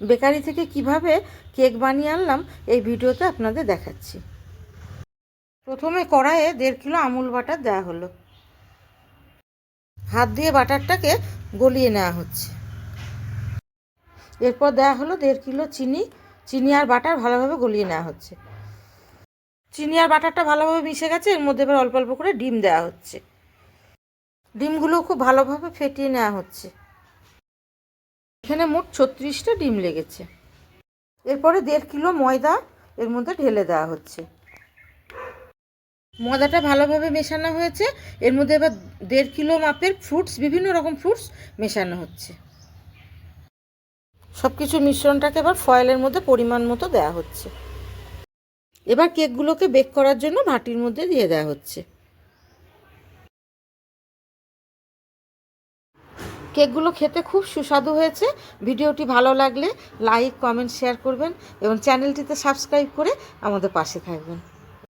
Bakery থেকে কিভাবে cake বানিয়ে আনলাম এই ভিডিওতে আপনাদের দেখাচ্ছি। প্রথমে কড়াইয়ে 1.5 কিলো আমুল বাটার দেওয়া হলো। হাত দিয়ে বাটারটাকে গলিয়ে নেওয়া হচ্ছে। এরপর দেওয়া হলো 1.5 কিলো চিনি আর বাটার ভালোভাবে গলিয়ে নেওয়া হচ্ছে। চিনি আর বাটারটা ভালোভাবে মিশে গেছে। এর মধ্যে এবার অল্প অল্প করে ডিম দেওয়া হচ্ছে। ডিমগুলো খুব ভালোভাবে ফেটিয়ে নেওয়া হচ্ছে। এখানে মোট 36টা ডিম লেগেছে। এরপরে 1.5 কিলো ময়দা এর মধ্যে ঢেলে দেওয়া হচ্ছে। ময়দাটা ভালোভাবে মেশানো হয়েছে। এর মধ্যে এবার 1.5 কিলো মাপের বিভিন্ন রকম ফ্রুটস মেশানো হচ্ছে। সব কিছু মিশ্রণটাকে এবার ফয়েলের মধ্যে পরিমাণ মতো দেওয়া হচ্ছে। এবার কেকগুলোকে বেক করার জন্য ভাটির মধ্যে দিয়ে দেওয়া হচ্ছে। কেকগুলো খেতে খুব সুস্বাদু হয়েছে। ভিডিওটি ভালো লাগলে লাইক, কমেন্ট, শেয়ার করবেন এবং চ্যানেলটিতে সাবস্ক্রাইব করে আমাদের পাশে থাকবেন।